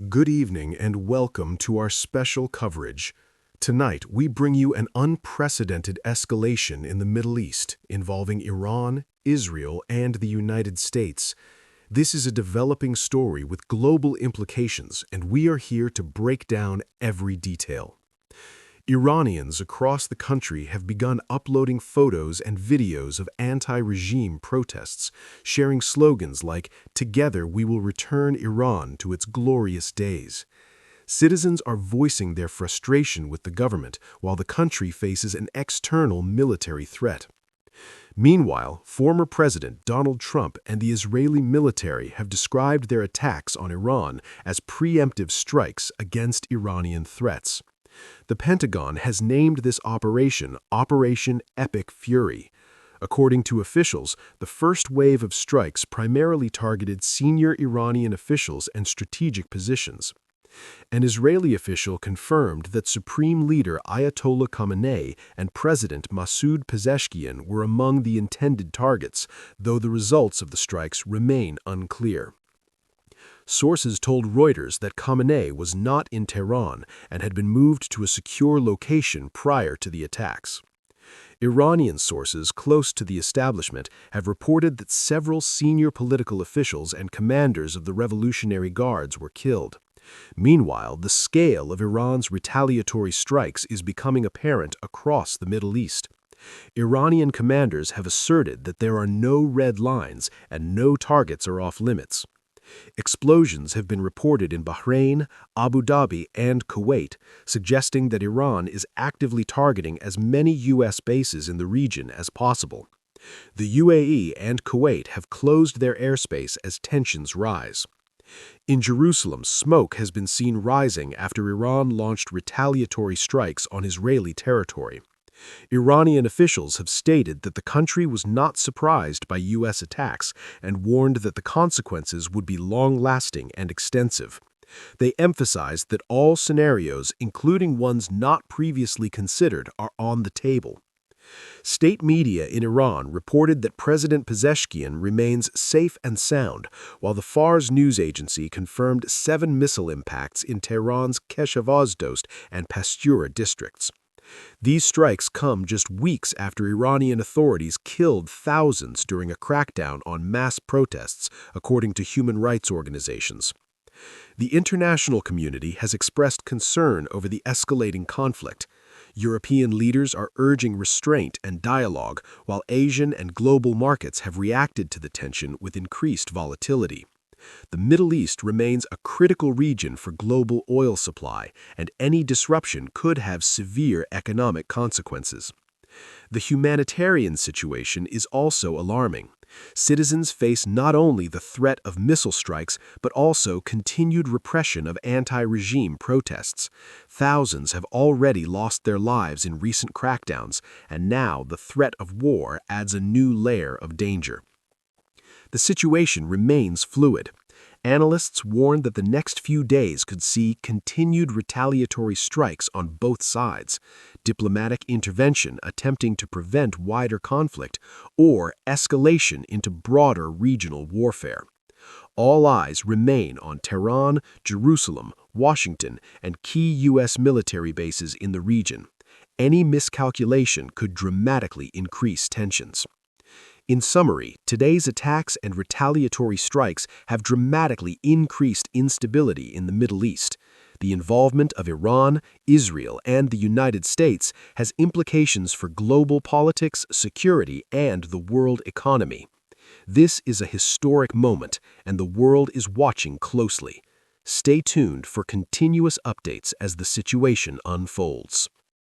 Good evening and welcome to our special coverage. Tonight, we bring you an unprecedented escalation in the Middle East involving Iran, Israel, and the United States. This is a developing story with global implications, and we are here to break down every detail. Iranians across the country have begun uploading photos and videos of anti-regime protests, sharing slogans like, "Together we will return Iran to its glorious days." Citizens are voicing their frustration with the government while the country faces an external military threat. Meanwhile, former President Donald Trump and the Israeli military have described their attacks on Iran as preemptive strikes against Iranian threats. The Pentagon has named this operation Operation Epic Fury. According to officials, the first wave of strikes primarily targeted senior Iranian officials and strategic positions. An Israeli official confirmed that Supreme Leader Ayatollah Khamenei and President Masoud Pezeshkian were among the intended targets, though the results of the strikes remain unclear. Sources told Reuters that Khamenei was not in Tehran and had been moved to a secure location prior to the attacks. Iranian sources close to the establishment have reported that several senior political officials and commanders of the Revolutionary Guards were killed. Meanwhile, the scale of Iran's retaliatory strikes is becoming apparent across the Middle East. Iranian commanders have asserted that there are no red lines and no targets are off limits. Explosions have been reported in Bahrain, Abu Dhabi, and Kuwait, suggesting that Iran is actively targeting as many U.S. bases in the region as possible. The UAE and Kuwait have closed their airspace as tensions rise. In Jerusalem, smoke has been seen rising after Iran launched retaliatory strikes on Israeli territory. Iranian officials have stated that the country was not surprised by U.S. attacks and warned that the consequences would be long-lasting and extensive. They emphasized that all scenarios, including ones not previously considered, are on the table. State media in Iran reported that President Pezeshkian remains safe and sound, while the Fars news agency confirmed 7 missile impacts in Tehran's Keshavazdost and Pastura districts. These strikes come just weeks after Iranian authorities killed thousands during a crackdown on mass protests, according to human rights organizations. The international community has expressed concern over the escalating conflict. European leaders are urging restraint and dialogue, while Asian and global markets have reacted to the tension with increased volatility. The Middle East remains a critical region for global oil supply, and any disruption could have severe economic consequences. The humanitarian situation is also alarming. Citizens face not only the threat of missile strikes, but also continued repression of anti-regime protests. Thousands have already lost their lives in recent crackdowns, and now the threat of war adds a new layer of danger. The situation remains fluid. Analysts warn that the next few days could see continued retaliatory strikes on both sides, diplomatic intervention attempting to prevent wider conflict, or escalation into broader regional warfare. All eyes remain on Tehran, Jerusalem, Washington, and key U.S. military bases in the region. Any miscalculation could dramatically increase tensions. In summary, today's attacks and retaliatory strikes have dramatically increased instability in the Middle East. The involvement of Iran, Israel, and the United States has implications for global politics, security, and the world economy. This is a historic moment, and the world is watching closely. Stay tuned for continuous updates as the situation unfolds.